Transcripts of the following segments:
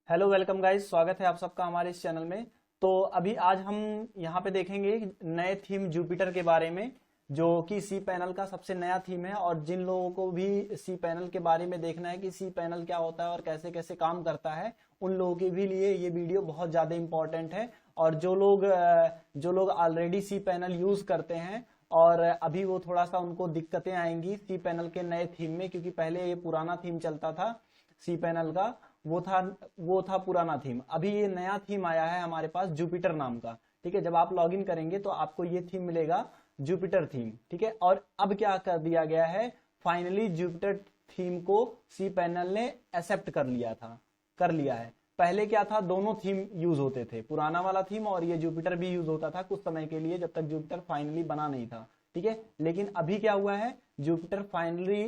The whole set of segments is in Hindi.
हेलो वेलकम गाइस, स्वागत है आप सबका हमारे इस चैनल में। तो अभी आज हम यहाँ पे देखेंगे नए थीम जुपिटर के बारे में, जो कि सी पैनल का सबसे नया थीम है। और जिन लोगों को भी सी पैनल के बारे में देखना है कि सी पैनल क्या होता है और कैसे कैसे काम करता है, उन लोगों के भी लिए ये वीडियो बहुत ज़्यादा इम्पोर्टेंट है। और जो लोग ऑलरेडी सी पैनल यूज़ करते हैं और अभी वो थोड़ा सा उनको दिक्कतें आएंगी सी पैनल के नए थीम में, क्योंकि पहले ये पुराना थीम चलता था सी पैनल का। वो था वो था पुराना थीम। अभी ये नया थीम आया है हमारे पास जुपिटर नाम का। ठीक है, जब आप लॉगिन करेंगे तो आपको ये थीम मिलेगा, जुपिटर थीम। ठीक है, और अब क्या कर दिया गया है, फाइनली जुपिटर थीम को सी पैनल ने एक्सेप्ट कर लिया है। पहले क्या था, दोनों थीम यूज होते थे, पुराना वाला थीम और ये जुपिटर भी यूज होता था कुछ समय के लिए, जब तक जुपिटर फाइनली बना नहीं था। ठीक है, लेकिन अभी क्या हुआ है, जुपिटर फाइनली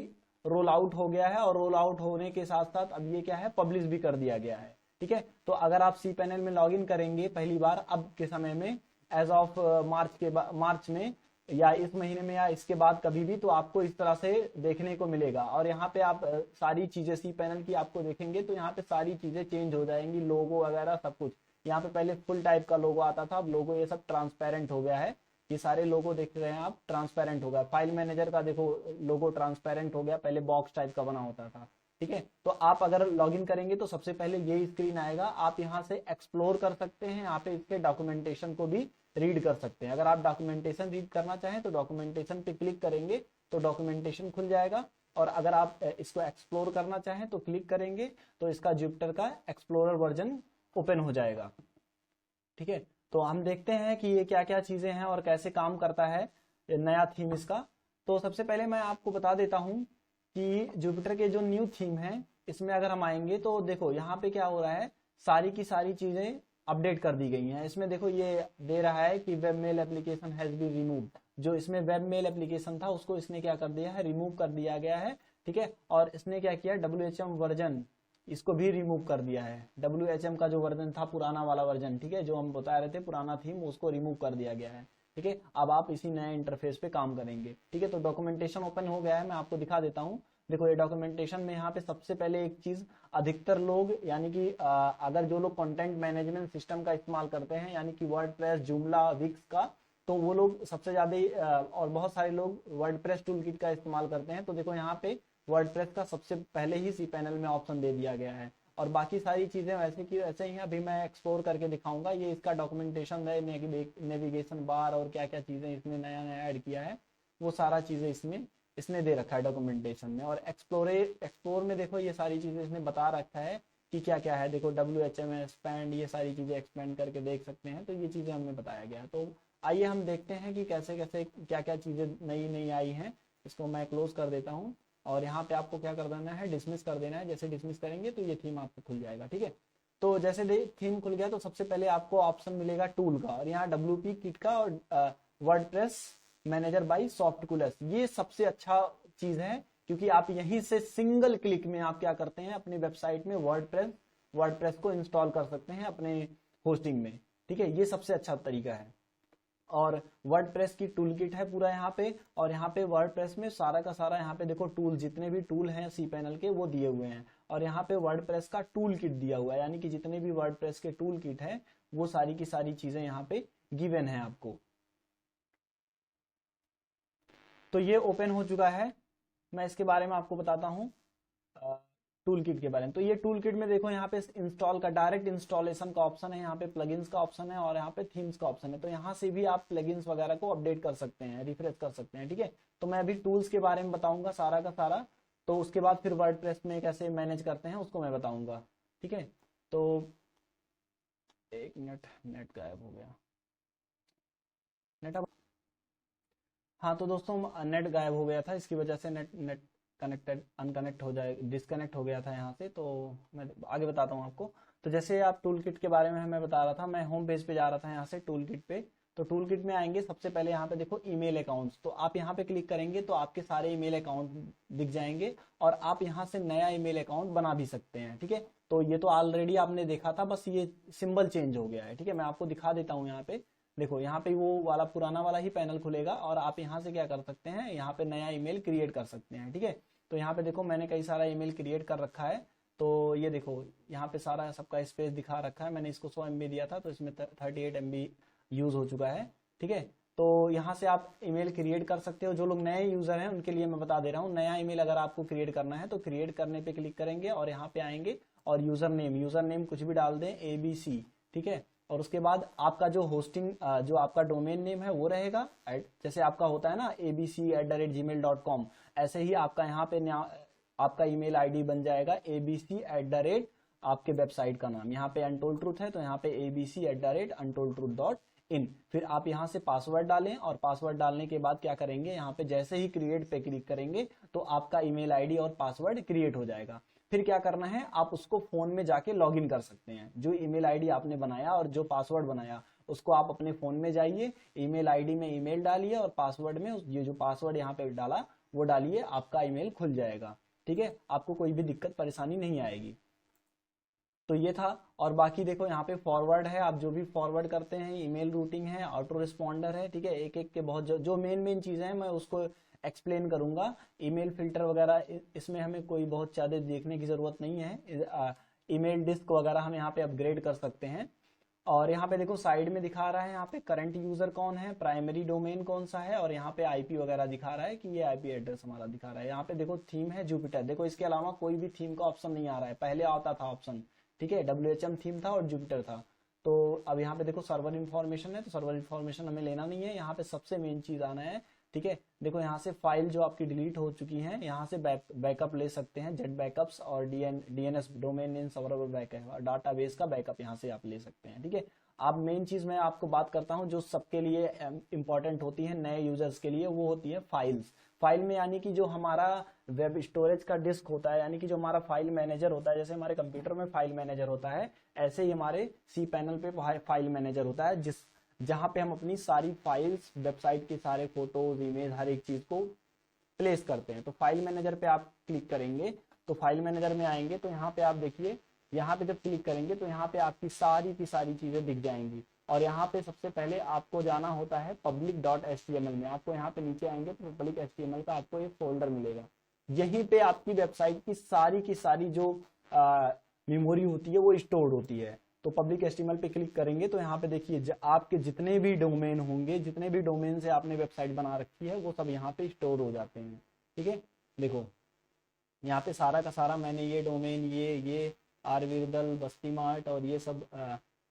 रोल आउट हो गया है, और रोल आउट होने के साथ साथ अब ये क्या है, पब्लिश भी कर दिया गया है। ठीक है, तो अगर आप सी पैनल में लॉगिन करेंगे पहली बार अब के समय में, एज ऑफ मार्च में या इस महीने में या इसके बाद कभी भी, तो आपको इस तरह से देखने को मिलेगा। और यहाँ पे आप सारी चीजें सी पैनल की आपको देखेंगे तो यहाँ पे सारी चीजें चेंज हो जाएंगी, लोगो वगैरह सब कुछ। यहाँ पे पहले फुल टाइप का लोगो आता था, अब लोगो ये सब ट्रांसपेरेंट हो गया है। ये सारे लोगो देख रहे हैं आप, ट्रांसपेरेंट हो गया। फाइल मैनेजर का देखो लोगो ट्रांसपेरेंट हो गया, पहले बॉक्स टाइप का बना होता था। ठीक है, तो आप अगर लॉगिन करेंगे तो सबसे पहले यही स्क्रीन आएगा। आप यहाँ से एक्सप्लोर कर सकते हैं, यहाँ पे इसके डॉक्यूमेंटेशन को भी रीड कर सकते हैं। अगर आप डॉक्यूमेंटेशन रीड करना चाहें तो डॉक्यूमेंटेशन पे क्लिक करेंगे तो डॉक्यूमेंटेशन खुल जाएगा। और अगर आप इसको एक्सप्लोर करना चाहें तो क्लिक करेंगे तो इसका जुपिटर का एक्सप्लोरर वर्जन ओपन हो जाएगा। ठीक है, तो हम देखते हैं कि ये क्या क्या चीजें हैं और कैसे काम करता है ये नया थीम इसका। तो सबसे पहले मैं आपको बता देता हूं कि जुपिटर के जो न्यू थीम है, इसमें अगर हम आएंगे तो देखो यहाँ पे क्या हो रहा है, सारी की सारी चीजें अपडेट कर दी गई हैं। इसमें देखो ये दे रहा है कि web mail application has be remove. जो इसमें वेब मेल एप्लीकेशन था उसको इसने क्या कर दिया है, रिमूव कर दिया गया है। ठीक है, और इसने क्या किया, WHM वर्जन इसको भी रिमूव कर दिया है। WHM का जो वर्जन था, पुराना वाला वर्जन, ठीक है, जो हम बता रहे थे पुराना थीम, उसको रिमूव कर दिया गया है। ठीक है, अब आप इसी नए इंटरफेस पे काम करेंगे। ठीक है, तो डॉक्यूमेंटेशन ओपन हो गया है, मैं आपको दिखा देता हूँ। देखो ये डॉक्यूमेंटेशन में यहाँ पे सबसे पहले एक चीज, अधिकतर लोग यानी कि अगर जो लोग कंटेंट मैनेजमेंट सिस्टम का इस्तेमाल करते हैं, यानी कि वर्डप्रेस, जूमला, विक्स का, तो वो लोग सबसे ज्यादा, और बहुत सारे लोग वर्डप्रेस टूल किट का इस्तेमाल करते हैं। तो देखो यहाँ पे वर्डप्रेस का सबसे पहले ही सी पैनल में ऑप्शन दे दिया गया है, और बाकी सारी चीजें वैसे की वैसे ही हैं। अभी मैं एक्सप्लोर करके दिखाऊंगा, ये इसका डॉक्यूमेंटेशन है, नेविगेशन बार और क्या क्या चीजें इसमें नया नया ऐड किया है, वो सारा चीजें इसमें इसने दे रखा है डॉक्यूमेंटेशन में। और एक्सप्लोर में देखो ये सारी चीजें इसने बता रखा है कि क्या क्या है। देखो WHM एक्सपैंड, ये सारी चीजें एक्सपेंड करके देख सकते हैं, तो ये चीजें हमें बताया गया है। तो आइए हम देखते हैं कि कैसे कैसे क्या क्या चीजें नई नई आई हैं। इसको मैं क्लोज कर देता हूँ, और यहाँ पे आपको क्या कर देना है, डिसमिस कर देना है। जैसे डिसमिस करेंगे तो ये थीम आपको खुल जाएगा। ठीक है, तो जैसे थीम खुल गया तो सबसे पहले आपको ऑप्शन मिलेगा टूल का, और यहाँ WP किट का और वर्डप्रेस मैनेजर बाई सॉफ्टकुलस। ये सबसे अच्छा चीज है, क्योंकि आप यहीं से सिंगल क्लिक में आप क्या करते हैं, अपनी वेबसाइट में वर्डप्रेस को इंस्टॉल कर सकते हैं अपने होस्टिंग में। ठीक है, ये सबसे अच्छा तरीका है। और वर्डप्रेस की टूल किट है पूरा यहाँ पे, और यहाँ पे वर्डप्रेस में सारा का सारा, यहाँ पे देखो टूल, जितने भी टूल हैं सी पैनल के वो दिए हुए हैं। और यहाँ पे वर्डप्रेस का टूल किट दिया हुआ है, यानी कि जितने भी वर्डप्रेस के टूल किट है वो सारी की सारी चीजें यहाँ पे गिवन है आपको। तो ये ओपन हो चुका है। मैं इसके बारे में आपको बताता हूँ, टूल किट के बारे में। तो ये टूल किट में देखो यहाँ पे इंस्टॉल का, डायरेक्ट इंस्टॉलेशन का ऑप्शन है, यहाँ पे प्लगइन्स का ऑप्शन है, और यहाँ पे थीम्स का ऑप्शन है। तो यहाँ से भी आप प्लगइन्स वगैरह को अपडेट कर सकते हैं, रिफ्रेश कर सकते हैं। ठीक है, तो मैं अभी टूल्स के बारे में बताऊंगा सारा का सारा, तो उसके बाद फिर वर्डप्रेस में कैसे मैनेज करते हैं उसको मैं बताऊंगा। ठीक है, तो एक मिनट, नेट गायब हो गया। नेट अब, हाँ तो दोस्तों नेट गायब हो गया था, इसकी वजह से नेट नेट कनेक्टेड अनकनेक्ट हो जाए, डिस्कनेक्ट हो गया था यहाँ से। तो मैं आगे बताता हूँ आपको। तो जैसे आप टूल किट के बारे में मैं बता रहा था, मैं होम पेज पे जा रहा था यहाँ से टूल किट पे। तो टूल किट में आएंगे, सबसे पहले यहाँ पे देखो ईमेल अकाउंट्स, तो आप यहाँ पे क्लिक करेंगे तो आपके सारे ईमेल अकाउंट दिख जाएंगे, और आप यहाँ से नया ईमेल अकाउंट बना भी सकते हैं। ठीक है, तो ये तो ऑलरेडी आपने देखा था, बस ये सिंबल चेंज हो गया है। ठीक है, मैं आपको दिखा देता हूँ यहाँ पे। देखो यहाँ पे वो वाला पुराना वाला ही पैनल खुलेगा, और आप यहाँ से क्या कर सकते हैं, यहाँ पे नया ईमेल क्रिएट कर सकते हैं। ठीक है, तो यहाँ पे देखो मैंने कई सारा ईमेल क्रिएट कर रखा है। तो ये देखो यहाँ पे सारा सबका स्पेस दिखा रखा है, मैंने इसको 100 MB दिया था तो इसमें 38 MB यूज हो चुका है। ठीक है, तो यहाँ से आप ईमेल क्रिएट कर सकते हो। जो लोग नए यूजर हैं उनके लिए मैं बता दे रहा हूँ, नया ईमेल अगर आपको क्रिएट करना है तो क्रिएट करने पे क्लिक करेंगे और यहाँ पे आएंगे और यूजर नेम कुछ भी डाल दें ABC। ठीक है, और उसके बाद आपका जो होस्टिंग जो आपका डोमेन नेम है वो रहेगा, जैसे आपका होता है ना abc@gmail.com, ऐसे ही आपका यहाँ पे आपका ईमेल आईडी बन जाएगा abc@ आपके वेबसाइट का नाम। यहाँ पे अनटोल्ड ट्रूथ है तो यहाँ पे abc@untoldtruth.in। फिर आप यहाँ से पासवर्ड डालें और पासवर्ड डालने के बाद क्या करेंगे, यहाँ पे जैसे ही क्रिएट पे क्लिक करेंगे तो आपका ईमेल आईडी और पासवर्ड क्रिएट हो जाएगा। फिर क्या करना है, आप उसको फोन में जाके लॉगिन कर सकते हैं। जो ईमेल आईडी आपने बनाया और जो पासवर्ड बनाया उसको आप अपने फोन में जाइए, ईमेल आईडी में ईमेल डालिए और पासवर्ड में ये जो पासवर्ड यहाँ पे डाला वो डालिए, आपका ईमेल खुल जाएगा। ठीक है, आपको कोई भी दिक्कत परेशानी नहीं आएगी। तो ये था, और बाकी देखो यहाँ पे फॉरवर्ड है, आप जो भी फॉरवर्ड करते हैं, ईमेल रूटिंग है, ऑटो रिस्पॉन्डर है। ठीक है, एक एक के बहुत जो मेन चीजें हैं मैं उसको एक्सप्लेन करूंगा। ईमेल फिल्टर वगैरह इसमें हमें कोई बहुत ज्यादा देखने की जरूरत नहीं है। ईमेल डिस्क वगैरह हम यहाँ पे अपग्रेड कर सकते हैं। और यहाँ पे देखो साइड में दिखा रहा है यहाँ पे करंट यूजर कौन है, प्राइमरी डोमेन कौन सा है, और यहाँ पे आईपी वगैरह दिखा रहा है कि ये आईपी एड्रेस हमारा दिखा रहा है। यहाँ पे देखो थीम है जुपिटर, देखो इसके अलावा कोई भी थीम का ऑप्शन नहीं आ रहा है, पहले आता था ऑप्शन। ठीक है, WHM थीम था और जुपिटर था। तो अब यहाँ पे देखो सर्वर इन्फॉर्मेशन है, तो सर्वर इन्फॉर्मेशन हमें लेना नहीं है, यहाँ पे सबसे मेन चीज आना है। ठीक है, देखो यहाँ से फाइल जो आपकी डिलीट हो चुकी है यहाँ से बैकअप ले सकते हैं, जेट बैकअप्स और DNS domain name server backup और डाटाबेस का बैकअप यहाँ से आप ले सकते हैं। ठीक है, अब मेन चीज मैं आपको बात करता हूँ जो सबके लिए इंपॉर्टेंट होती है नए यूजर्स के लिए, वो होती है फाइल्स। फाइल में यानी कि जो हमारा वेब स्टोरेज का डिस्क होता है, यानी कि जो हमारा फाइल मैनेजर होता है, जैसे हमारे कंप्यूटर में फाइल मैनेजर होता है ऐसे ही हमारे सी पैनल पे फाइल मैनेजर होता है, जहां पे हम अपनी सारी फाइल्स, वेबसाइट के सारे फोटोज, इमेज, हर एक चीज को प्लेस करते हैं। तो फाइल मैनेजर पे आप क्लिक करेंगे तो फाइल मैनेजर में आएंगे तो यहाँ पे आप देखिए, यहाँ पे जब क्लिक करेंगे तो यहाँ पे आपकी सारी की सारी चीजें दिख जाएंगी। और यहाँ पे सबसे पहले आपको जाना होता है public.html में। आपको यहाँ पे नीचे आएंगे तो पब्लिक HTML का आपको एक फोल्डर मिलेगा, यहीं पे आपकी वेबसाइट की सारी जो मेमोरी होती है वो स्टोर होती है। तो पब्लिक HTML पे क्लिक करेंगे तो यहाँ पे देखिए आपके जितने भी डोमेन होंगे, जितने भी डोमेन से आपने वेबसाइट बना रखी है वो सब यहाँ पे स्टोर हो जाते हैं। ठीक है, देखो यहाँ पे सारा का सारा मैंने ये डोमेन, ये आरविरदल, बस्ती मार्ट और ये सब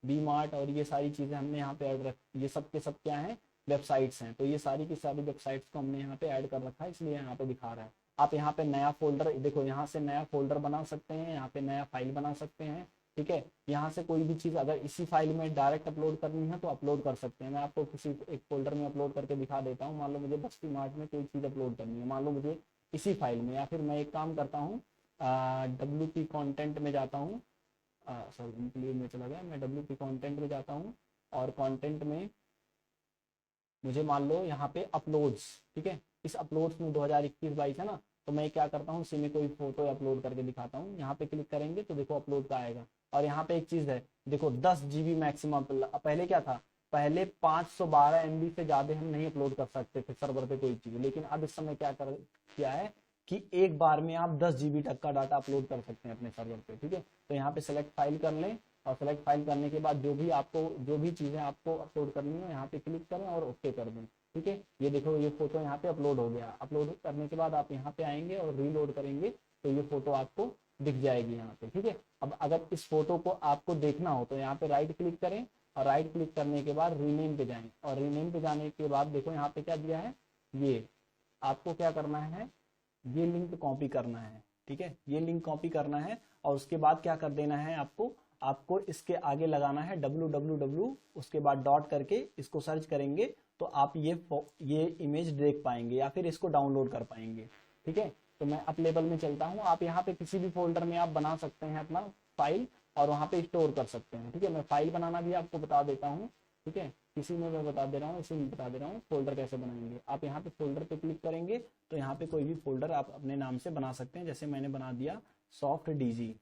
बी मार्ट और ये सारी चीजें हमने यहाँ पे ऐड ये सब के सब क्या है, वेबसाइट्स हैं। तो ये सारी की सारी वेबसाइट्स को हमने यहाँ पे ऐड कर रखा है, इसलिए यहाँ पे दिखा रहा है। आप यहाँ पे नया फोल्डर देखो, यहाँ से नया फोल्डर बना सकते हैं, यहाँ पे नया फाइल बना सकते हैं। ठीक है, यहाँ से कोई भी चीज अगर इसी फाइल में डायरेक्ट अपलोड करनी है तो अपलोड कर सकते हैं। मैं आपको किसी एक फोल्डर में अपलोड करके दिखा देता हूँ। मान लो मुझे बस्ती मार्ट में कोई चीज अपलोड करनी है, मान लो मुझे इसी फाइल में, या फिर मैं एक काम करता हूँ WP कंटेंट में जाता हूँ, सॉरी में चला गया, मैं WP कंटेंट में जाता हूँ और कंटेंट में मुझे मान लो यहाँ पे अपलोड्स, ठीक है, इस अपलोड्स में 2021-22 है ना, तो मैं क्या करता हूँ इसी में कोई फोटो अपलोड करके दिखाता हूँ। यहाँ पे क्लिक करेंगे तो देखो अपलोड का आएगा। और यहाँ पे एक चीज है, देखो 10 GB मैक्सिमम। पहले क्या था, पहले 512 MB से ज्यादा हम नहीं अपलोड कर सकते थे सर्वर पे कोई चीज, लेकिन अब इस समय किया है कि एक बार में आप 10 GB तक का डाटा अपलोड कर सकते हैं अपने सर्वर पे। ठीक है, तो यहाँ पे सेलेक्ट फाइल कर लें और सेलेक्ट फाइल करने के बाद जो भी चीजें आपको अपलोड करनी है यहाँ पे क्लिक करें और ओके कर दें। ठीक है, ये देखो ये फोटो यहाँ पे अपलोड हो गया। अपलोड करने के बाद आप यहाँ पे आएंगे और रीलोड करेंगे तो ये फोटो आपको दिख जाएगी यहाँ पे। ठीक है, अब अगर इस फोटो को आपको देखना हो तो यहाँ पे राइट क्लिक करें और राइट क्लिक करने के बाद रीनेम पे जाएं, और रीनेम पे जाने के बाद देखो यहाँ पे क्या दिया है, ये आपको क्या करना है, ये लिंक कॉपी करना है। ठीक है, ये लिंक कॉपी करना है और उसके बाद क्या कर देना है, आपको इसके आगे लगाना है www, उसके बाद डॉट करके इसको सर्च करेंगे तो आप ये इमेज देख पाएंगे या फिर इसको डाउनलोड कर पाएंगे। ठीक है, तो मैं अप लेवल में चलता हूँ। आप यहाँ पे किसी भी फोल्डर में आप बना सकते हैं अपना फाइल और वहाँ पे स्टोर कर सकते हैं। ठीक है, मैं फाइल बनाना भी आपको बता देता हूँ। ठीक है, इसी में मैं बता दे रहा हूँ, इसी में बता दे रहा हूँ फोल्डर कैसे बनाएंगे। आप यहाँ पे फोल्डर पे क्लिक करेंगे तो यहाँ पे कोई भी फोल्डर आप अपने नाम से बना सकते हैं। जैसे मैंने बना दिया सॉफ्ट DG।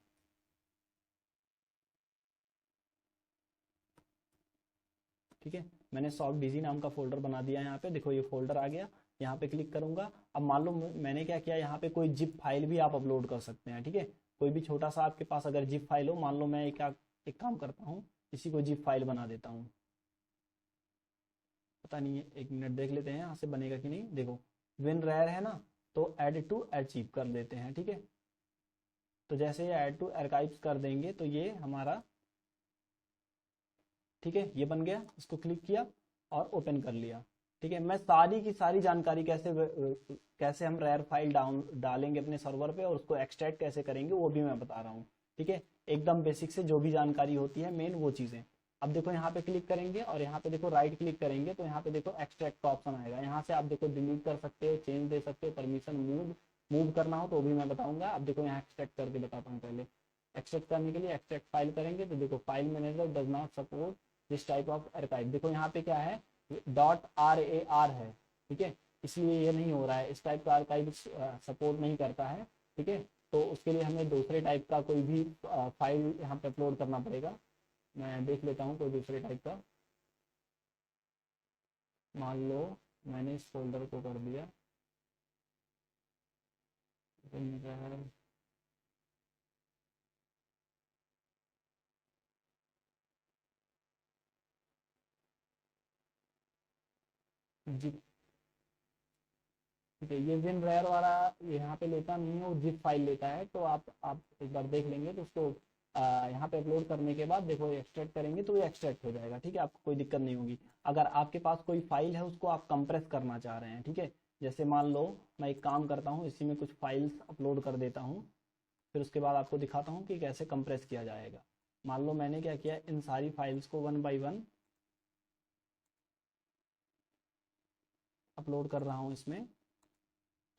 ठीक है, मैंने सॉफ्ट DG नाम का फोल्डर बना दिया। यहाँ पे देखो ये फोल्डर आ गया, यहाँ पे क्लिक करूंगा। अब मान लो मैंने क्या किया, यहाँ पे कोई जिप फाइल भी आप अपलोड कर सकते हैं। ठीक है, कोई भी छोटा सा आपके पास अगर जिप फाइल हो, मान लो मैं एक काम करता हूँ, इसी को जिप फाइल बना देता हूँ। पता नहीं है, 1 मिनट देख लेते हैं यहाँ से बनेगा कि नहीं। देखो WinRAR है ना, तो ऐड टू आर्चिव कर देते हैं, ठीक है। तो जैसे ये ऐड टू आर्काइव्स कर देंगे तो ये हमारा, ठीक है, ये बन गया। इसको क्लिक किया और ओपन कर लिया, ठीक है। मैं सारी की सारी जानकारी कैसे हम रैर फाइल डालेंगे अपने सर्वर पे और उसको एक्सट्रैक्ट कैसे करेंगे वो भी मैं बता रहा हूँ, ठीक है। एकदम बेसिक से जो भी जानकारी होती है मेन वो चीज़ें। अब देखो यहाँ पे क्लिक करेंगे और यहाँ पे देखो राइट क्लिक करेंगे तो यहाँ पे देखो एक्सट्रैक्ट का ऑप्शन आएगा। यहाँ से आप देखो डिलीट कर सकते हो, चेंज दे सकते हो, परमिशन मूव करना हो तो भी मैं बताऊंगा। अब देखो यहाँ एक्सट्रैक्ट करके बताता हूँ। पहले एक्सट्रैक्ट करने के लिए एक्सट्रैक्ट फाइल करेंगे तो देखो file manager does not support this type of archive. देखो यहाँ पे क्या है, .rar है, ठीक है, इसलिए ये नहीं हो रहा है। इस टाइप का आर्काइव सपोर्ट नहीं करता है, ठीक है। तो उसके लिए हमें दूसरे टाइप का कोई भी फाइल यहाँ पे अपलोड करना पड़ेगा। मैं देख लेता हूँ कोई दूसरे टाइप का। मान लो मैंने इस फोल्डर को कर दिया, जिप, ठीक है। ये WinRAR वाला यहाँ पे लेता नहीं है, वो जिप फाइल लेता है। तो आप एक बार देख लेंगे तो उसको यहाँ पे अपलोड करने के बाद देखो एक्सट्रैक्ट करेंगे तो ये एक्सट्रैक्ट हो जाएगा, ठीक है। आपको कोई दिक्कत नहीं होगी। अगर आपके पास कोई फाइल है उसको आप कंप्रेस करना चाह रहे हैं, ठीक है, जैसे मान लो मैं एक काम करता हूँ, इसी में कुछ फाइल्स अपलोड कर देता हूँ, फिर उसके बाद आपको दिखाता हूँ कि कैसे कंप्रेस किया जाएगा। मान लो मैंने क्या किया, इन सारी फाइल्स को 1 बाय 1 अपलोड कर रहा हूँ इसमें।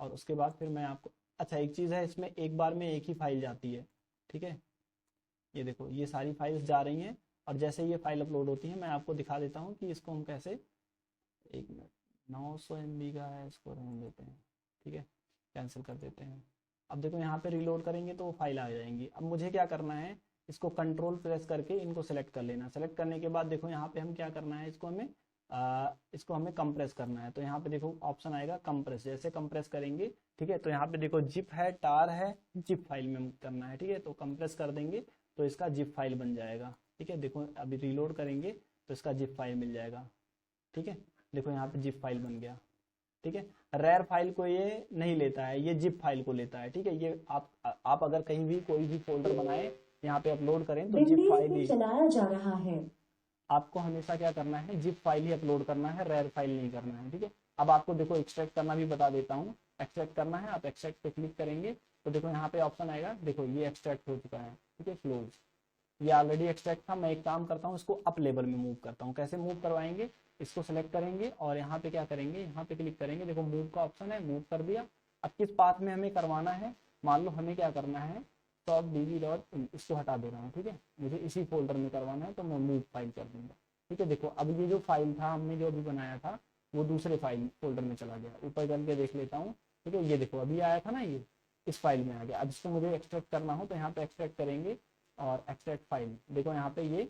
और उसके बाद फिर मैं आपको, अच्छा एक चीज़ है, इसमें एक बार में एक ही फाइल जाती है, ठीक है। ये देखो ये सारी फाइल्स जा रही हैं और जैसे ये फाइल अपलोड होती है मैं आपको दिखा देता हूँ कि इसको हम कैसे, 1 मिनट, 900 MB का है, इसको रहने देते हैं, ठीक है, कैंसिल कर देते हैं। अब देखो यहाँ पे रिलोड करेंगे तो वो फाइल आ जाएंगी। अब मुझे क्या करना है, इसको कंट्रोल प्रेस करके इनको सेलेक्ट कर लेना। सेलेक्ट करने के बाद देखो यहाँ पे हम क्या करना है, इसको हमें कंप्रेस करना है। तो यहाँ पे देखो ऑप्शन आएगा कंप्रेस, जैसे कंप्रेस करेंगे, ठीक है, तो यहाँ पे देखो जिप है, टार है, जिप फाइल में करना है, ठीक है। तो कंप्रेस कर देंगे तो इसका जिप फाइल बन जाएगा, ठीक है। देखो अभी रीलोड करेंगे तो इसका जिप फाइल मिल जाएगा, ठीक है। देखो यहाँ पे जिप फाइल बन गया, ठीक है। रैर फाइल को ये नहीं लेता है, ये जिप फाइल को लेता है, ठीक है। ये आप अगर कहीं भी कोई भी फोल्डर बनाए यहाँ पे अपलोड करें तो जिप फाइल ही चलाया जा रहा है। आपको हमेशा क्या करना है, जिप फाइल ही अपलोड करना है, रैर फाइल नहीं करना है, ठीक है। अब आपको देखो एक्सट्रैक्ट करना भी बता देता हूँ। एक्सट्रैक्ट करना है, आप एक्सट्रैक्ट पे क्लिक करेंगे तो देखो यहाँ पे ऑप्शन आएगा, देखो ये एक्सट्रैक्ट हो चुका है, ठीक है, क्लोज। ये ऑलरेडी एक्सट्रैक्ट था। मैं एक काम करता हूँ, इसको अप लेवल में मूव करता हूँ। कैसे मूव करवाएंगे, इसको सेलेक्ट करेंगे और यहाँ पे क्या करेंगे, यहाँ पे क्लिक करेंगे, देखो मूव का ऑप्शन है, मूव कर दिया। अब किस पाथ में हमें करवाना है, मान लो हमें क्या करना है, टॉप db डॉट, इसको हटा दे रहा हूँ, ठीक है, मुझे इसी फोल्डर में करवाना है तो मैं मूव फाइल कर दूंगा, ठीक है। देखो अब ये जो फाइल था हमने जो अभी बनाया था वो दूसरे फाइल फोल्डर में चला गया। ऊपर करके देख लेता हूँ, ठीक है, ये देखो अभी आया था ना, ये इस फाइल में आ गया। अब इसको मुझे एक्सट्रैक्ट करना हो तो यहाँ पे एक्सट्रैक्ट करेंगे और एक्सट्रैक्ट फाइल, देखो यहाँ पे ये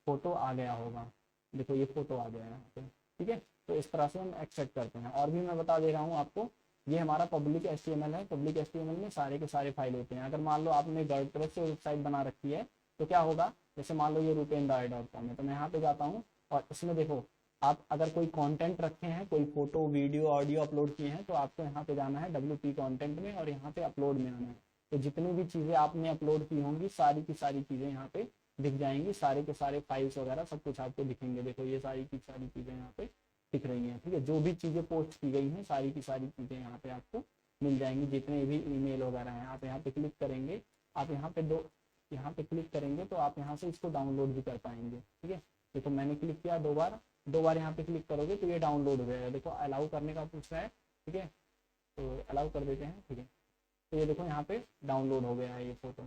फोटो आ गया होगा, देखो ये फोटो आ गया यहाँ पे, ठीक है। तो इस तरह से हम एक्सट्रैक्ट करते हैं। और भी मैं बता दे रहा हूँ आपको, ये हमारा पब्लिक HTML है। पब्लिक HTML में सारे के सारे फाइल होते हैं। अगर मान लो आपने वर्डप्रेस से वेबसाइट बना रखी है तो क्या होगा, जैसे मान लो ये rupendraai.com है, तो मैं यहाँ पे जाता हूँ और इसमें देखो आप अगर कोई कंटेंट रखे हैं, कोई फोटो वीडियो ऑडियो अपलोड किए हैं तो आपको यहाँ पे जाना है WP कंटेंट में और यहाँ पे अपलोड में आना है। तो जितनी भी चीज़ें आपने अपलोड की होंगी सारी की सारी चीज़ें यहाँ पे दिख जाएंगी, सारे के सारे फाइल्स वगैरह सब कुछ आपको दिखेंगे। देखो ये सारी की सारी चीज़ें यहाँ पे दिख रही हैं, ठीक है। जो भी चीज़ें पोस्ट की गई हैं सारी की सारी चीज़ें यहाँ पे आपको मिल जाएंगी, जितने भी ईमेल वगैरह हैं। आप यहाँ पे क्लिक करेंगे, आप यहाँ पे क्लिक करेंगे तो आप यहाँ से इसको डाउनलोड भी कर पाएंगे, ठीक है। देखो मैंने क्लिक किया दो बार यहाँ पे क्लिक करोगे तो ये डाउनलोड हो जाएगा। देखो अलाउ करने का पूछ रहा है, ठीक है, तो अलाउ कर देते हैं, ठीक है। तो ये देखो यहाँ पे डाउनलोड हो गया है ये फोटो,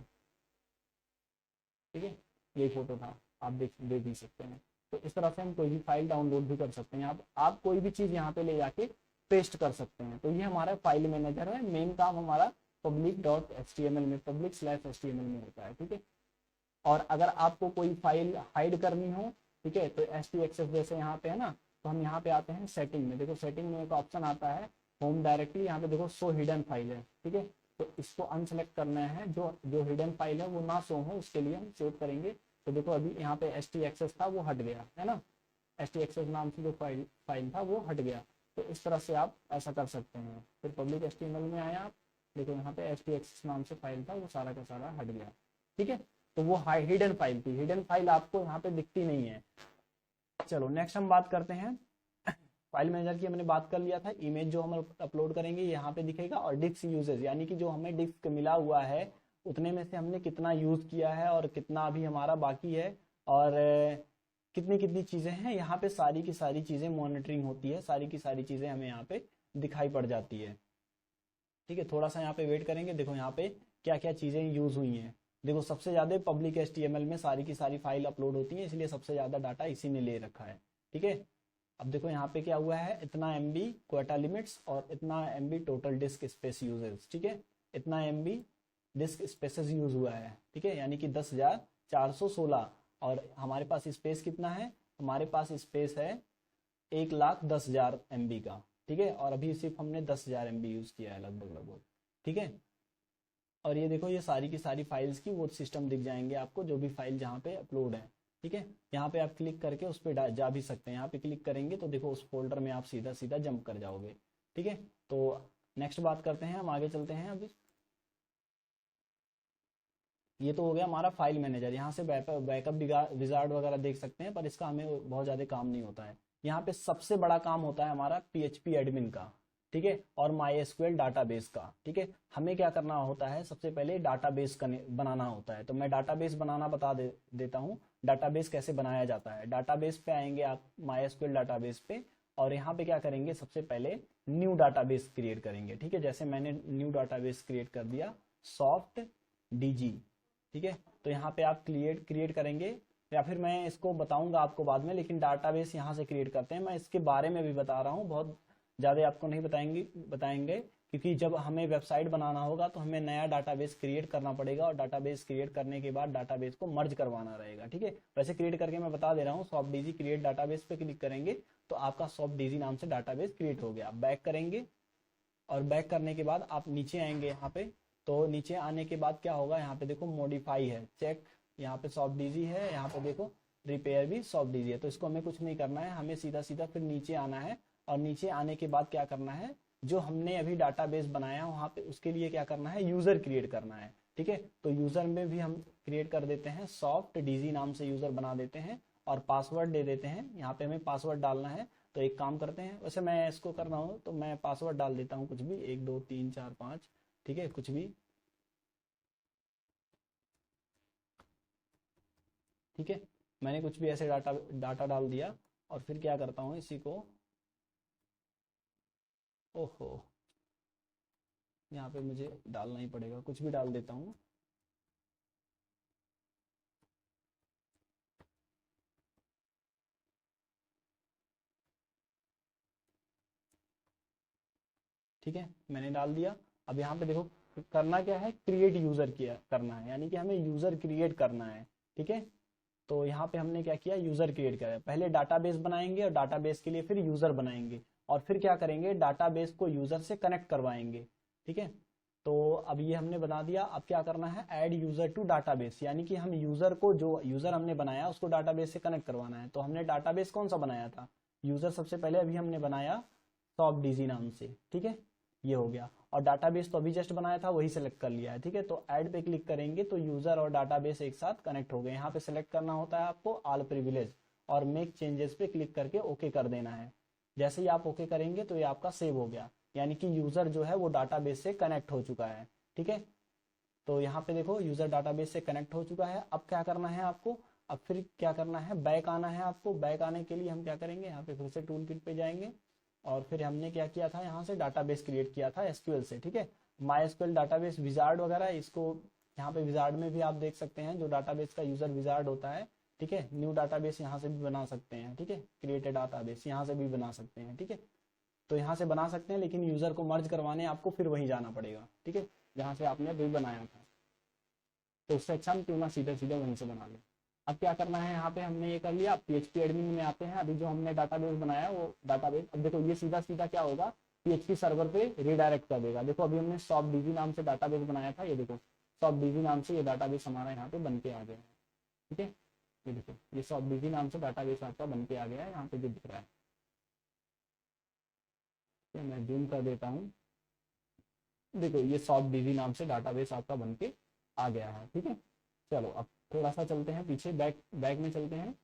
ठीक है, यही फोटो था, आप देख भी सकते हैं। तो इस तरह से हम कोई भी फाइल डाउनलोड भी कर सकते हैं। आप कोई भी चीज़ यहाँ पे ले जाके पेस्ट कर सकते हैं। तो ये हमारा फाइल मैनेजर है। मेन काम हमारा public.html में, public/html में होता है, ठीक है। और अगर आपको कोई फाइल हाइड करनी हो, ठीक है, तो htaccess जैसे यहाँ पे है ना, तो हम यहाँ पे आते हैं सेटिंग में। देखो सेटिंग में एक ऑप्शन आता है होम डायरेक्टली, यहाँ पे देखो शो हिडन फाइल है, ठीक है। तो इसको अनसेलेक्ट करना है, जो जो हिडन फाइल है वो ना शो हो, उसके लिए हम सेव करेंगे। तो देखो अभी यहाँ पे htxs था वो हट गया है ना, htxs नाम से जो फाइल था वो हट गया। तो इस तरह से आप ऐसा कर सकते हैं। फिर पब्लिक HTML में आए आप, देखो यहाँ पे htxs नाम से फाइल था वो सारा का सारा हट गया, ठीक है। तो वो हिडन फाइल थी, हिडन फाइल आपको यहाँ पे दिखती नहीं है। चलो नेक्स्ट हम बात करते हैं फाइल मैनेजर की। हमने बात कर लिया था, इमेज जो हम अपलोड करेंगे यहाँ पे दिखेगा, और डिस्क यूजेज यानी कि जो हमें डिस्क मिला हुआ है उतने में से हमने कितना यूज किया है और कितना अभी हमारा बाकी है, और कितनी कितनी चीजें हैं, यहाँ पे सारी की सारी चीजें मॉनिटरिंग होती है, सारी की सारी चीजें हमें यहाँ पे दिखाई पड़ जाती है, ठीक है। थोड़ा सा यहाँ पे वेट करेंगे, देखो यहाँ पे क्या क्या चीजें यूज हुई हैं। देखो सबसे ज्यादा पब्लिक HTML में सारी की सारी फाइल अपलोड होती है, इसलिए सबसे ज्यादा डाटा इसी ने ले रखा है, ठीक है। अब देखो यहाँ पे क्या हुआ है, इतना MB क्वेटा लिमिट्स और इतना MB total disc space uses, ठीक है। इतना MB डिस्क स्पेसेस यूज हुआ है, ठीक है, यानी कि 10,416। और हमारे पास स्पेस कितना है, हमारे पास स्पेस है 1,10,000 MB का, ठीक है। और अभी सिर्फ हमने 10,000 MB यूज किया है लगभग, ठीक है। और ये देखो ये सारी की सारी फाइल्स की वो सिस्टम दिख जाएंगे आपको, जो भी फाइल जहाँ पे अपलोड है, ठीक है। यहाँ पे आप क्लिक करके उस पर जा भी सकते हैं, यहाँ पे क्लिक करेंगे तो देखो उस फोल्डर में आप सीधा सीधा जंप कर जाओगे, ठीक है। तो नेक्स्ट बात करते हैं, हम आगे चलते हैं। अभी ये तो हो गया हमारा फाइल मैनेजर, यहाँ से बैकअप विजार्ड वगैरह देख सकते हैं, पर इसका हमें बहुत ज़्यादा काम नहीं होता है। यहाँ पे सबसे बड़ा काम होता है हमारा PHP एडमिन का, ठीक है, और MySQL डाटाबेस का, ठीक है। हमें क्या करना होता है, सबसे पहले डाटाबेस बनाना होता है। तो मैं डाटाबेस बनाना बता देता हूँ, डाटाबेस कैसे बनाया जाता है। डाटाबेस पे आएंगे आप, MySQL डाटाबेस पे, और यहाँ पे क्या करेंगे, सबसे पहले न्यू डाटाबेस क्रिएट करेंगे, ठीक है। जैसे मैंने न्यू डाटाबेस क्रिएट कर दिया, सॉफ्ट DG, ठीक है। तो यहाँ पे आप क्रिएट करेंगे, या फिर मैं इसको बताऊंगा आपको बाद में, लेकिन डाटाबेस यहाँ से क्रिएट करते हैं। मैं इसके बारे में भी बता रहा हूँ, बहुत ज़्यादा आपको नहीं बताएंगे, क्योंकि जब हमें वेबसाइट बनाना होगा तो हमें नया डाटाबेस क्रिएट करना पड़ेगा, और डाटाबेस क्रिएट करने के बाद डाटाबेस को मर्ज करवाना रहेगा, ठीक है। वैसे क्रिएट करके मैं बता दे रहा हूँ, सॉफ्ट DG क्रिएट डाटाबेस पे क्लिक करेंगे तो आपका सॉफ्ट DG नाम से डाटाबेस क्रिएट हो गया। बैक करेंगे, और बैक करने के बाद आप नीचे आएंगे यहाँ पे। तो नीचे आने के बाद क्या होगा, यहाँ पे देखो मॉडिफाई है, चेक, यहाँ पे सॉफ्ट DG है, यहाँ पे देखो रिपेयर भी सॉफ्ट DG है। तो इसको हमें कुछ नहीं करना है, हमें सीधा सीधा फिर नीचे आना है, और नीचे आने के बाद क्या करना है, जो हमने अभी डाटाबेस बनाया वहाँ पे उसके लिए क्या करना है, यूजर क्रिएट करना है, ठीक है। तो यूजर में भी हम क्रिएट कर देते हैं, सॉफ्ट DG नाम से यूजर बना देते हैं, और पासवर्ड दे देते हैं। यहाँ पे हमें पासवर्ड डालना है, तो एक काम करते हैं, वैसे मैं इसको कर रहा हूँ तो मैं पासवर्ड डाल देता हूँ कुछ भी, 1 2 3 4 5, ठीक है, कुछ भी, ठीक है। मैंने कुछ भी ऐसे डाटा डाल दिया, और फिर क्या करता हूँ इसी को, ओहो, यहाँ पे मुझे डालना ही पड़ेगा, कुछ भी डाल देता हूँ, ठीक है, मैंने डाल दिया। अब यहाँ पे देखो करना क्या है, क्रिएट यूजर किया करना है, यानी कि हमें यूजर क्रिएट करना है, ठीक है। तो यहाँ पे हमने क्या किया, यूजर क्रिएट किया। पहले डाटाबेस बनाएंगे, और डाटाबेस के लिए फिर यूजर बनाएंगे, और फिर क्या करेंगे, डाटाबेस को यूजर से कनेक्ट करवाएंगे, ठीक है। तो अब ये हमने बना दिया। अब क्या करना है, ऐड यूजर टू डाटाबेस, यानी कि हम यूजर को, जो यूजर हमने बनाया उसको डाटाबेस से कनेक्ट करवाना है। तो हमने डाटाबेस कौन सा बनाया था, यूजर सबसे पहले अभी हमने बनाया सॉफ्ट DG नाम से, ठीक है, ये हो गया। और डाटाबेस तो अभी जस्ट बनाया था, वही सेलेक्ट कर लिया है, ठीक है। तो ऐड पे क्लिक करेंगे तो यूजर और डाटाबेस एक साथ कनेक्ट हो गए। यहाँ पे सेलेक्ट करना होता है आपको ऑल प्रिविलेज, और मेक चेंजेस पे क्लिक करके ओके कर देना है। जैसे ही आप ओके करेंगे तो ये आपका सेव हो गया, यानी कि यूजर जो है वो डाटाबेस से कनेक्ट हो चुका है, ठीक है। तो यहाँ पे देखो यूजर डाटाबेस से कनेक्ट हो चुका है। अब क्या करना है आपको, अब फिर क्या करना है, बैक आना है आपको। बैक आने के लिए हम क्या करेंगे, यहाँ पे फिर से टूल किट पे जाएंगे, और फिर हमने क्या किया था, यहाँ से डाटाबेस क्रिएट किया था SQL से, ठीक है। MySQL डाटाबेस विजार्ड वगैरह, इसको यहाँ पे विजार्ड में भी आप देख सकते हैं, जो डाटाबेस का यूजर विजार्ड होता है, ठीक है। न्यू डाटाबेस यहाँ से भी बना सकते हैं, ठीक है, क्रिएटेड डाटाबेस यहाँ से भी बना सकते हैं, ठीक है। तो यहाँ से बना सकते हैं, लेकिन यूजर को मर्ज करवाने आपको फिर वहीं जाना पड़ेगा, ठीक है, जहाँ से आपने अभी बनाया था। तो उससे अच्छा हम क्यों ना सीधे सीधे वहीं से बना लें। अब क्या करना है, यहाँ पे हमने ये कर लिया। PHP एडमिन में आते हैं, अभी जो हमने डाटाबेस बनाया वो डाटाबेस, अब देखो ये सीधा सीधा क्या होगा, PHP सर्वर पे रिडायरेक्ट कर देगा। देखो अभी हमने सॉफ्ट डीबी नाम से डाटाबेस बनाया था, ये देखो सॉफ्ट डीबी नाम से ये डाटाबेस हमारा यहाँ पे बन के आ गया है। ठीक है, ये देखो ये सॉफ्ट डीबी नाम से डाटाबेस आपका बन के आ गया है, यहाँ पे जो दिख रहा है। तो मैं जूम कर देता हूँ, देखो ये सॉफ्ट डीबी नाम से डाटाबेस आपका बन के आ गया है। ठीक है, चलो अब थोड़ा सा चलते हैं पीछे, बैक में चलते हैं।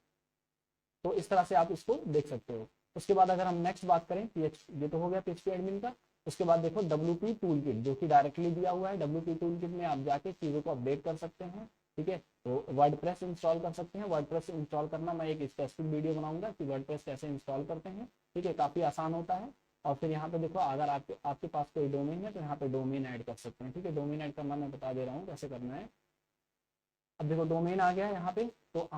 तो इस तरह से आप इसको देख सकते हो। उसके बाद अगर हम नेक्स्ट बात करें, ये तो हो गया PHP एडमिन का। उसके बाद देखो WP टूल किट जो कि डायरेक्टली दिया हुआ है। WP टूल किट में आप जाके चीजों को अपडेट कर सकते हैं। ठीक है, तो वर्डप्रेस इंस्टॉल कर सकते हैं। वर्डप्रेस इंस्टॉल करना मैं एक स्पेसिफिक वीडियो बनाऊंगा कि वर्डप्रेस कैसे इंस्टॉल करते हैं। ठीक है, काफी आसान होता है। और फिर यहाँ पे देखो अगर आपके पास कोई डोमेन है तो यहाँ पे डोमेन ऐड कर सकते हैं। ठीक है, डोमेन ऐड करना मैं बता दे रहा हूँ कैसे करना है। अब देखो डोमेन आ गया है यहाँ पे, तो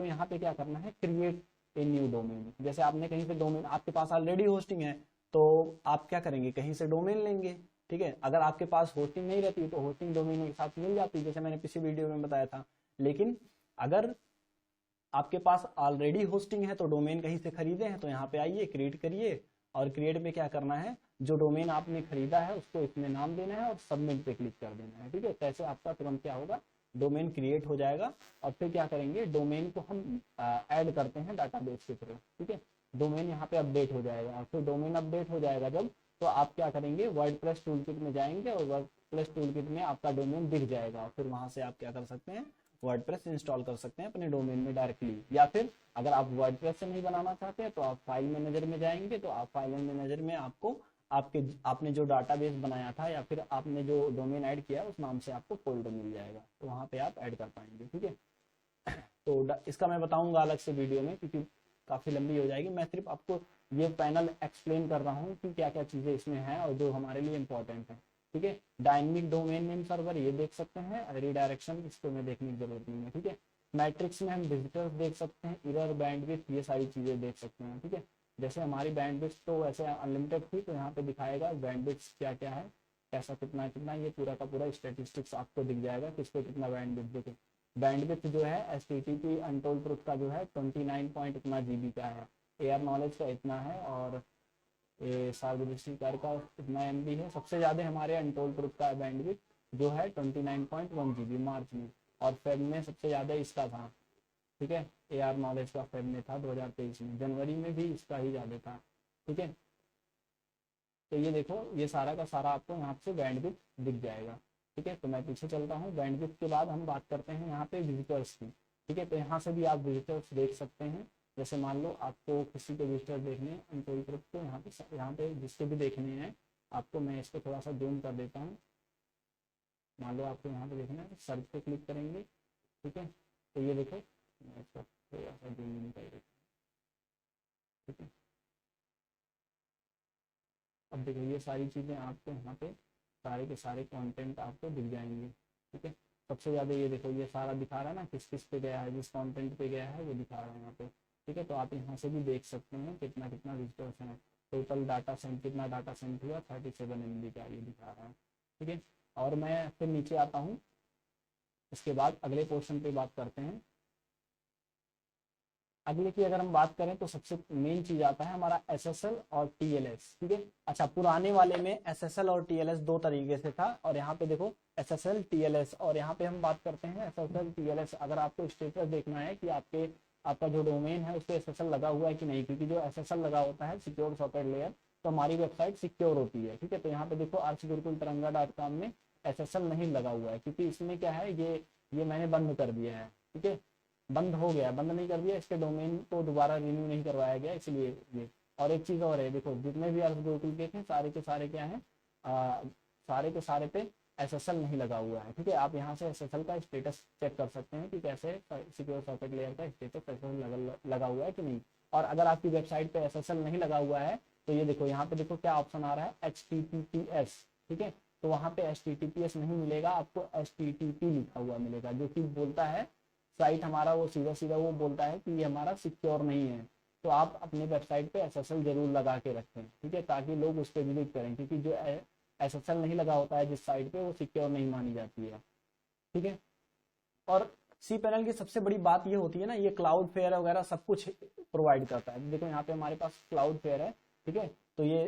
यहाँ पे क्या करना है, क्रिएट ए न्यू डोमेन। जैसे आपने कहीं से डोमेन, आपके पास ऑलरेडी होस्टिंग है तो आप क्या करेंगे, कहीं से डोमेन लेंगे। ठीक है, अगर आपके पास होस्टिंग नहीं रहती तो होस्टिंग डोमेन के साथ मिल जाती है, जैसे मैंने पिछली वीडियो में बताया था। लेकिन अगर आपके पास ऑलरेडी होस्टिंग है तो डोमेन कहीं से खरीदे हैं तो यहाँ पे आइए, क्रिएट करिए। और क्रिएट में क्या करना है, जो डोमेन आपने खरीदा है उसको इसमें नाम देना है और सबमिट पे क्लिक कर देना है। ठीक है, कैसे आपका तुरंत क्या होगा, डोमेन क्रिएट हो जाएगा। और फिर क्या करेंगे, डोमेन को हम ऐड करते हैं डाटाबेस के थ्रू। ठीक है, डोमेन यहाँ पे अपडेट हो जाएगा। और फिर डोमेन अपडेट हो जाएगा जब, तो आप क्या करेंगे, वर्डप्रेस टूलकिट में जाएंगे और वर्डप्रेस टूलकिट में आपका डोमेन दिख जाएगा। और फिर वहां से आप क्या कर सकते हैं, वर्डप्रेस इंस्टॉल कर सकते हैं अपने डोमेन में डायरेक्टली। या फिर अगर आप वर्डप्रेस से नहीं बनाना चाहते हैं तो आप फाइल मैनेजर में जाएंगे, तो आप फाइल मैनेजर में आपको आपने जो डाटाबेस बनाया था या फिर आपने जो डोमेन ऐड किया उस नाम से आपको फोल्डर मिल जाएगा, तो वहां पे आप ऐड कर पाएंगे। ठीक है, तो इसका मैं बताऊंगा अलग से वीडियो में क्योंकि काफी लंबी हो जाएगी। मैं सिर्फ आपको ये पैनल एक्सप्लेन कर रहा हूँ कि क्या क्या चीजें इसमें हैं और जो हमारे लिए इंपॉर्टेंट है। ठीक है, डायनेमिक डोमेन नेम सर्वर ये देख सकते हैं, रिडायरेक्शन इसको में देखने की जरूरत नहीं है। ठीक है, मैट्रिक्स में हम विजिटर्स देख सकते हैं, एरर, बैंडविड्थ, ये सारी चीजें देख सकते हैं। ठीक है, जैसे हमारी बैंडविड्थ तो वैसे अनलिमिटेड थी तो यहाँ पे दिखाएगा बैंडविड्थ क्या क्या है, कैसा कितना कितना, ये पूरा का पूरा स्टेटिस्टिक्स आपको दिख जाएगा किसको कितना बैंडविड्थ दिखे। बैंडविड्थ जो है HTTP अनटोल्ड ट्रुथ का जो है 29 पॉइंट इतना GB का है, एयर नॉलेज का इतना है, और ये सार्वजनिक का इतना MB है। सबसे ज्यादा हमारे अनटोल्ड ट्रुथ का बैंडविड्थ जो है 29.1 GB मार्च में, और फेब में सबसे ज्यादा इसका था। ठीक है, AR नॉलेज का फेब में था 2023 में, जनवरी में भी इसका ही ज्यादा था। ठीक है, तो ये देखो ये सारा का सारा आपको यहाँ से बैंडविड्थ दिख जाएगा। ठीक है, तो मैं पीछे चलता हूँ। बैंडविड्थ के बाद हम बात करते हैं यहाँ पे विजिटर्स की। ठीक है, तो यहाँ से भी आप विजिटर्स देख सकते हैं। जैसे मान लो आपको किसी के विजिटर देखने हैं कोई ग्रुप, तो यहाँ पे जिसके भी देखने हैं आपको, मैं इसको थोड़ा सा जूम कर देता हूँ। मान लो आपको यहाँ पे देखना है, सर्च पे क्लिक करेंगे। ठीक है, तो ये देखो मैं इसको थोड़ा सा जूम कर देता हूँ। ठीक है, अब देखो ये सारी चीज़ें आपको यहाँ पे सारे के सारे कंटेंट आपको दिख जाएंगे। ठीक है, सबसे ज़्यादा ये देखो ये सारा दिखा रहा है ना, किस किस पे गया है, जिस कंटेंट पे गया है वो दिखा रहा है यहाँ पे। ठीक है, तो आप यहाँ से भी देख सकते हैं कितना कितना विजिटर्स हैं, टोटल डाटा सेंड कितना डाटा सेंड हुआ 37 MB का ये दिखा रहा है। ठीक है, और मैं फिर नीचे आता हूँ, इसके बाद अगले पोर्शन पे बात करते हैं। अगले की अगर हम बात करें तो सबसे मेन चीज आता है हमारा SSL और TLS। ठीक है, अच्छा पुराने वाले में SSL और TLS दो तरीके से था, और यहाँ पे देखो SSL TLS, और यहाँ पे हम बात करते हैं SSL TLS। अगर आपको स्टेटस देखना है कि आपका जो डोमेन है उस पर SSL लगा हुआ है कि नहीं, क्योंकि जो SSL लगा होता है सिक्योर सॉकेट लेयर, तो हमारी वेबसाइट सिक्योर होती है। ठीक है, तो यहाँ पे देखो archgurukultaranga.com में SSL नहीं लगा हुआ है, क्योंकि इसमें क्या है, ये मैंने बंद कर दिया है। ठीक है, बंद हो गया, बंद नहीं कर दिया, इसके डोमेन को दोबारा रिन्यू नहीं करवाया गया, इसलिए ये। और एक चीज और है, देखो जितने भी गुरुकुल के थे सारे के सारे क्या है, सारे के सारे पे SSL नहीं लगा हुआ है। ठीक है, आप यहाँ से SSL का स्टेटस चेक कर सकते हैं कि कैसे सिक्योर सॉकेट लेयर का स्टेटस SSL लगा हुआ है कि नहीं। और अगर आपकी वेबसाइट पे SSL नहीं लगा हुआ है तो ये देखो यहाँ पे देखो क्या ऑप्शन आ रहा है, HTTPS। ठीक है, तो वहाँ पे HTTPS नहीं मिलेगा, आपको HTTP लिखा हुआ मिलेगा, जो कि बोलता है साइट हमारा वो सीधा सीधा वो बोलता है कि ये हमारा सिक्योर नहीं है। तो आप अपने वेबसाइट पे SSL जरूर लगा के रखें। ठीक है, ताकि लोग उस पर विजिट करें, क्योंकि जो SSL नहीं लगा होता है जिस साइट पे, वो सिक्योर नहीं मानी जाती है। ठीक है, और cPanel की सबसे बड़ी बात ये होती है ना, ये क्लाउडफेयर वगैरह सब कुछ प्रोवाइड करता है। देखो यहाँ पे हमारे पास क्लाउडफेयर है। ठीक है, तो ये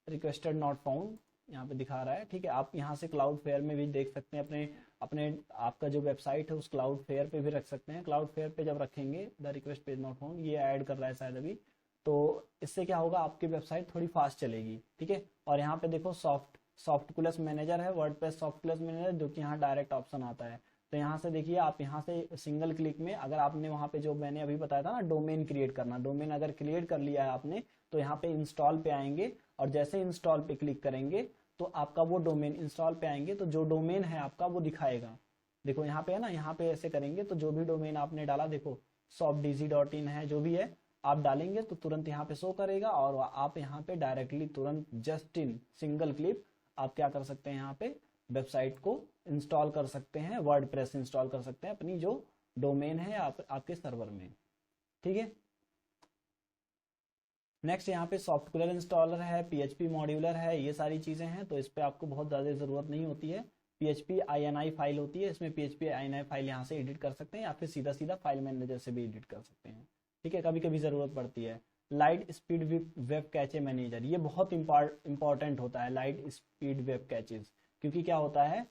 रिक्वेस्टेड नॉट फाउंड यहाँ पे दिखा रहा है, ठीक है। आप यहाँ से क्लाउड फेयर में भी देख सकते हैं, अपने अपने आपका जो वेबसाइट है उस क्लाउड फेयर पे भी रख सकते हैं। क्लाउड फेयर पे जब रखेंगे the request page not found, ये ऐड कर रहा है शायद अभी, तो इससे क्या होगा, आपकी वेबसाइट थोड़ी फास्ट चलेगी, ठीक है। और यहाँ पे देखो सॉफ्ट क्लास मैनेजर है, वर्डप्रेस सॉफ्ट क्लास मैनेजर, जो कि यहाँ डायरेक्ट ऑप्शन आता है। तो यहाँ से देखिए, आप यहाँ से सिंगल क्लिक में, अगर आपने वहाँ पे जो मैंने अभी बताया था ना डोमेन क्रिएट करना, डोमेन अगर क्रिएट कर लिया है आपने, तो यहाँ पे इंस्टॉल पे आएंगे, और जैसे इंस्टॉल पे क्लिक करेंगे तो आपका वो डोमेन, इंस्टॉल पे आएंगे तो जो डोमेन है आपका वो दिखाएगा। देखो यहाँ पे है ना, यहाँ पे ऐसे करेंगे तो जो भी डोमेन आपने डाला, देखो softdg.in है, जो भी है आप डालेंगे तो तुरंत यहाँ पे शो करेगा, और आप यहाँ पे डायरेक्टली तुरंत जस्ट इन सिंगल क्लिक आप क्या कर सकते हैं, यहाँ पे वेबसाइट को इंस्टॉल कर सकते हैं, वर्डप्रेस इंस्टॉल कर सकते हैं अपनी जो डोमेन है आपके सर्वर में, ठीक है। नेक्स्ट यहाँ पे सॉफ्टवेयर इंस्टॉलर है, पीएचपी मॉड्यूलर है, ये सारी चीजें हैं, तो इस पे आपको बहुत ज्यादा जरूरत नहीं होती है। पीएचपी INI फाइल होती है, इसमें पीएचपी INI फाइल यहाँ से एडिट कर सकते हैं, या फिर सीधा सीधा फाइल मैनेजर से भी एडिट कर सकते हैं, ठीक है, कभी कभी जरूरत पड़ती है। Light speed web cache manager, ये बहुत इंपॉर्टेंट होता है, लाइट स्पीड वेब कैचेज, क्योंकि क्या होता है,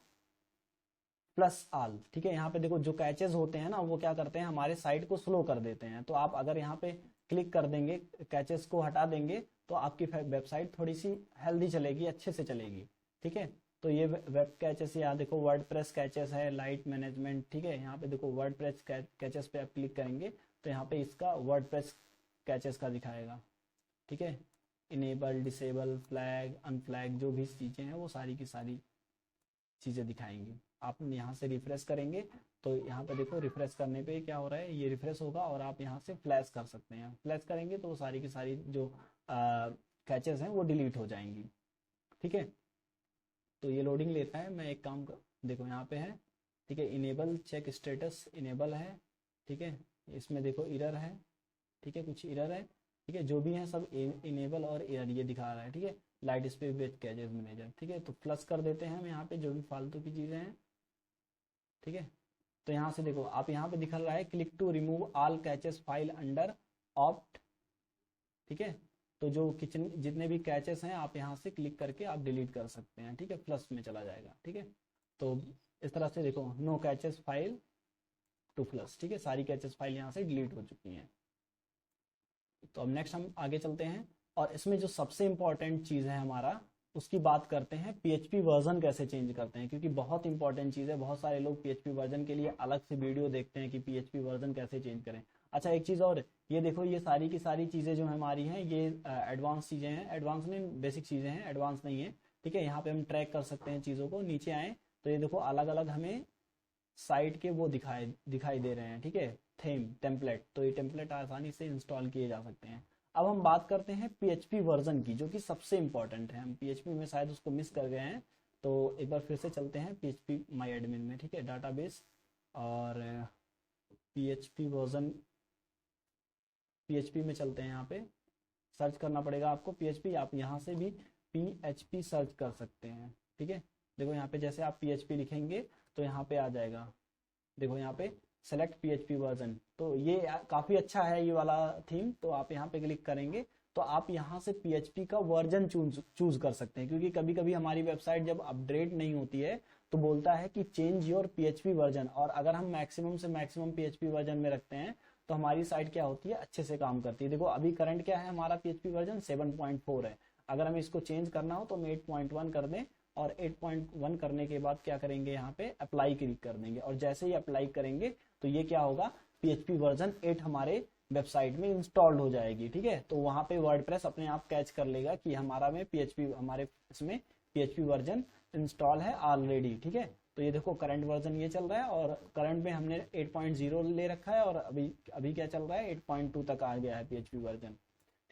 प्लस ऑल, ठीक है। यहाँ पे देखो जो कैचेज होते हैं ना, वो क्या करते हैं, हमारे साइट को स्लो कर देते हैं। तो आप अगर यहाँ पे क्लिक कर देंगे, कैचेस को हटा देंगे, तो आपकी वेबसाइट थोड़ी सी हेल्दी चलेगी, अच्छे से चलेगी, ठीक है। तो ये वेब कैचेस, यहाँ देखो वर्डप्रेस कैचेस है, लाइट मैनेजमेंट, ठीक है। यहाँ पे देखो वर्डप्रेस कैचेस पे आप क्लिक करेंगे तो यहाँ पे इसका वर्डप्रेस कैचेस का दिखाएगा, ठीक है। इनेबल, डिसेबल, फ्लैग, अनफ्लैग, जो भी चीजें हैं वो सारी की सारी चीजें दिखाएंगी। आप यहाँ से रिफ्रेश करेंगे तो यहाँ पे देखो, रिफ्रेश करने पे क्या हो रहा है, ये रिफ्रेश होगा और आप यहाँ से फ्लैश कर सकते हैं। फ्लैश करेंगे तो सारी की सारी जो कैचेस हैं वो डिलीट हो जाएंगी, ठीक है। तो ये लोडिंग लेता है, मैं एक काम देखो यहाँ पे है, ठीक है। इनेबल चेक स्टेटस इनेबल है, ठीक है। इसमें देखो एरर है, ठीक है, कुछ एरर है, ठीक है, जो भी है सब इनेबल और एरर ये दिखा रहा है, ठीक है। Light speed web catches manager, ठीक है। तो प्लस कर देते हैं हम यहाँ पे जो भी फालतू की चीजें हैं, ठीक है। तो यहाँ से देखो, आप यहाँ पे दिखा रहा है click to remove all caches file under opt, ठीक है। तो जो किचन जितने भी कैचेस हैं आप यहाँ से क्लिक करके आप डिलीट कर सकते हैं, ठीक है, प्लस में चला जाएगा, ठीक है। तो इस तरह से देखो, no caches file to plus, ठीक है, सारी कैचेस फाइल यहाँ से डिलीट हो चुकी हैं। तो अब नेक्स्ट हम आगे चलते हैं, और इसमें जो सबसे इंपॉर्टेंट चीज है हमारा, उसकी बात करते हैं, पीएचपी वर्जन कैसे चेंज करते हैं, क्योंकि बहुत इंपॉर्टेंट चीज है। बहुत सारे लोग पीएचपी वर्जन के लिए अलग से वीडियो देखते हैं कि पीएचपी वर्जन कैसे चेंज करें। अच्छा, एक चीज और, ये देखो, ये सारी की सारी चीजें जो हमारी हैं ये एडवांस चीजें हैं, एडवांस नहीं, बेसिक चीजें हैं, एडवांस नहीं है, ठीक है। यहाँ पे हम ट्रैक कर सकते हैं चीजों को, नीचे आए तो ये देखो अलग अलग हमें साइट के वो दिखाई दे रहे हैं, ठीक है, थीम टेम्पलेट। तो ये टेम्पलेट आसानी से इंस्टॉल किए जा सकते हैं। अब हम बात करते हैं पीएचपी वर्जन की, जो कि सबसे इंपॉर्टेंट है। हम पीएचपी में शायद उसको मिस कर गए हैं, तो एक बार फिर से चलते हैं पीएचपी माई एडमिन में, ठीक है, डाटाबेस, और पीएचपी वर्जन, पीएचपी में चलते हैं। यहाँ पे सर्च करना पड़ेगा आपको पीएचपी, आप यहाँ से भी पीएचपी सर्च कर सकते हैं, ठीक है। देखो यहाँ पे जैसे आप पीएचपी लिखेंगे तो यहाँ पे आ जाएगा, देखो यहाँ पे सेलेक्ट पीएचपी वर्जन। तो ये काफी अच्छा है ये वाला थीम। तो आप यहाँ पे क्लिक करेंगे तो आप यहाँ से पीएचपी का वर्जन चूज कर सकते हैं, क्योंकि कभी कभी हमारी वेबसाइट जब अपडेट नहीं होती है तो बोलता है कि चेंज योर पीएचपी वर्जन, और अगर हम मैक्सिमम से मैक्सिमम पीएचपी वर्जन में रखते हैं तो हमारी साइट क्या होती है, अच्छे से काम करती है। देखो अभी करंट क्या है, हमारा पीएचपी वर्जन 7.4 है। अगर हमें इसको चेंज करना हो तो हम 8.1 कर दें, और 8.1 करने के बाद क्या करेंगे, यहाँ पे अप्लाई क्लिक कर देंगे, और जैसे ही अप्लाई करेंगे तो ये क्या होगा, पीएचपी वर्जन 8 हमारे वेबसाइट में इंस्टॉल्ड हो जाएगी, ठीक है। तो वहां पे वर्डप्रेस अपने आप कैच कर लेगा कि हमारा में पीएचपी, हमारे इसमें पीएचपी वर्जन इंस्टॉल है ऑलरेडी, ठीक है। तो ये देखो करंट वर्जन ये चल रहा है, और करंट में हमने 8.0 ले रखा है, और अभी क्या चल रहा है, 8.2 तक आ गया है पीएचपी वर्जन,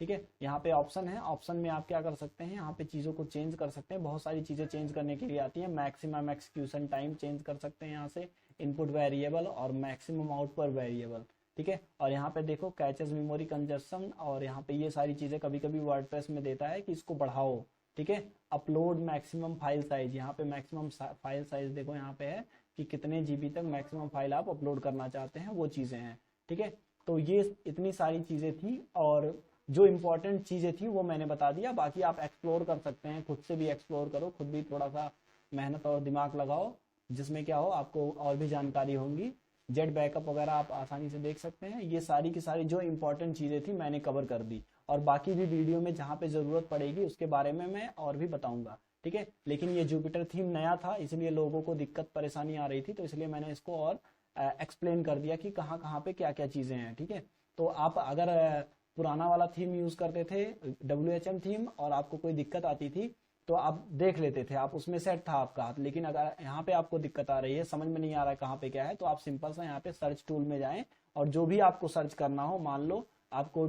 ठीक है। यहाँ पे ऑप्शन है, ऑप्शन में आप क्या कर सकते हैं, यहाँ पे चीजों को चेंज कर सकते हैं। बहुत सारी चीजें चेंज करने के लिए आती है। मैक्सिमम एक्सक्यूशन टाइम चेंज कर सकते हैं यहाँ से, इनपुट वेरिएबल और मैक्सिमम आउटपुट वेरिएबल, ठीक है। और यहाँ पे देखो कैचेस, मेमोरी कंजप्शन, और यहाँ पे ये सारी चीजें कभी कभी वर्डप्रेस में देता है कि इसको बढ़ाओ, ठीक है। अपलोड मैक्सिमम फाइल साइज, यहाँ पे मैक्सिमम फाइल साइज देखो यहाँ पे है कि कितने जीबी तक मैक्सिमम फाइल आप अपलोड करना चाहते हैं, वो चीजें हैं, ठीक है। तो ये इतनी सारी चीजें थी, और जो इम्पोर्टेंट चीजें थी वो मैंने बता दिया। बाकी आप एक्सप्लोर कर सकते हैं, खुद से भी एक्सप्लोर करो, खुद भी थोड़ा सा मेहनत और दिमाग लगाओ, जिसमें क्या हो आपको और भी जानकारी होंगी। जेट बैकअप वगैरह आप आसानी से देख सकते हैं। ये सारी की सारी जो इंपॉर्टेंट चीजें थी मैंने कवर कर दी, और बाकी भी वीडियो में जहाँ पे जरूरत पड़ेगी उसके बारे में मैं और भी बताऊंगा, ठीक है। लेकिन ये जुपिटर थीम नया था, इसलिए लोगों को दिक्कत परेशानी आ रही थी, तो इसलिए मैंने इसको और एक्सप्लेन कर दिया कि कहाँ कहाँ पे क्या क्या चीजें हैं, ठीक है। तो आप अगर पुराना वाला थीम यूज करते थे WHM थीम और आपको कोई दिक्कत आती थी तो आप देख लेते थे, आप उसमें सेट था आपका हाथ। लेकिन अगर यहाँ पे आपको दिक्कत आ रही है, समझ में नहीं आ रहा है कहाँ पे क्या है, तो आप सिंपल सा यहाँ पे सर्च टूल में जाएं और जो भी आपको सर्च करना हो, मान लो आपको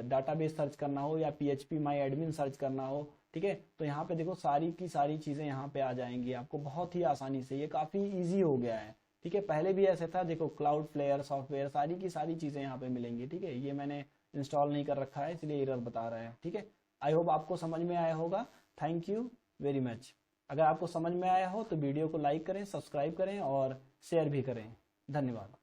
डाटाबेस सर्च करना हो या PHP माई एडमिन सर्च करना हो, ठीक है, तो यहाँ पे देखो सारी की सारी चीजें यहाँ पे आ जाएंगी आपको बहुत ही आसानी से। ये काफी ईजी हो गया है, ठीक है। पहले भी ऐसे था, देखो क्लाउड फ्लेयर सॉफ्टवेयर सारी की सारी चीजें यहाँ पे मिलेंगी, ठीक है। ये मैंने इंस्टॉल नहीं कर रखा है इसलिए एरर बता रहा है, ठीक है। आई होप आपको समझ में आया होगा। Thank you very much. अगर आपको समझ में आया हो तो वीडियो को लाइक करें, सब्सक्राइब करें और शेयर भी करें। धन्यवाद।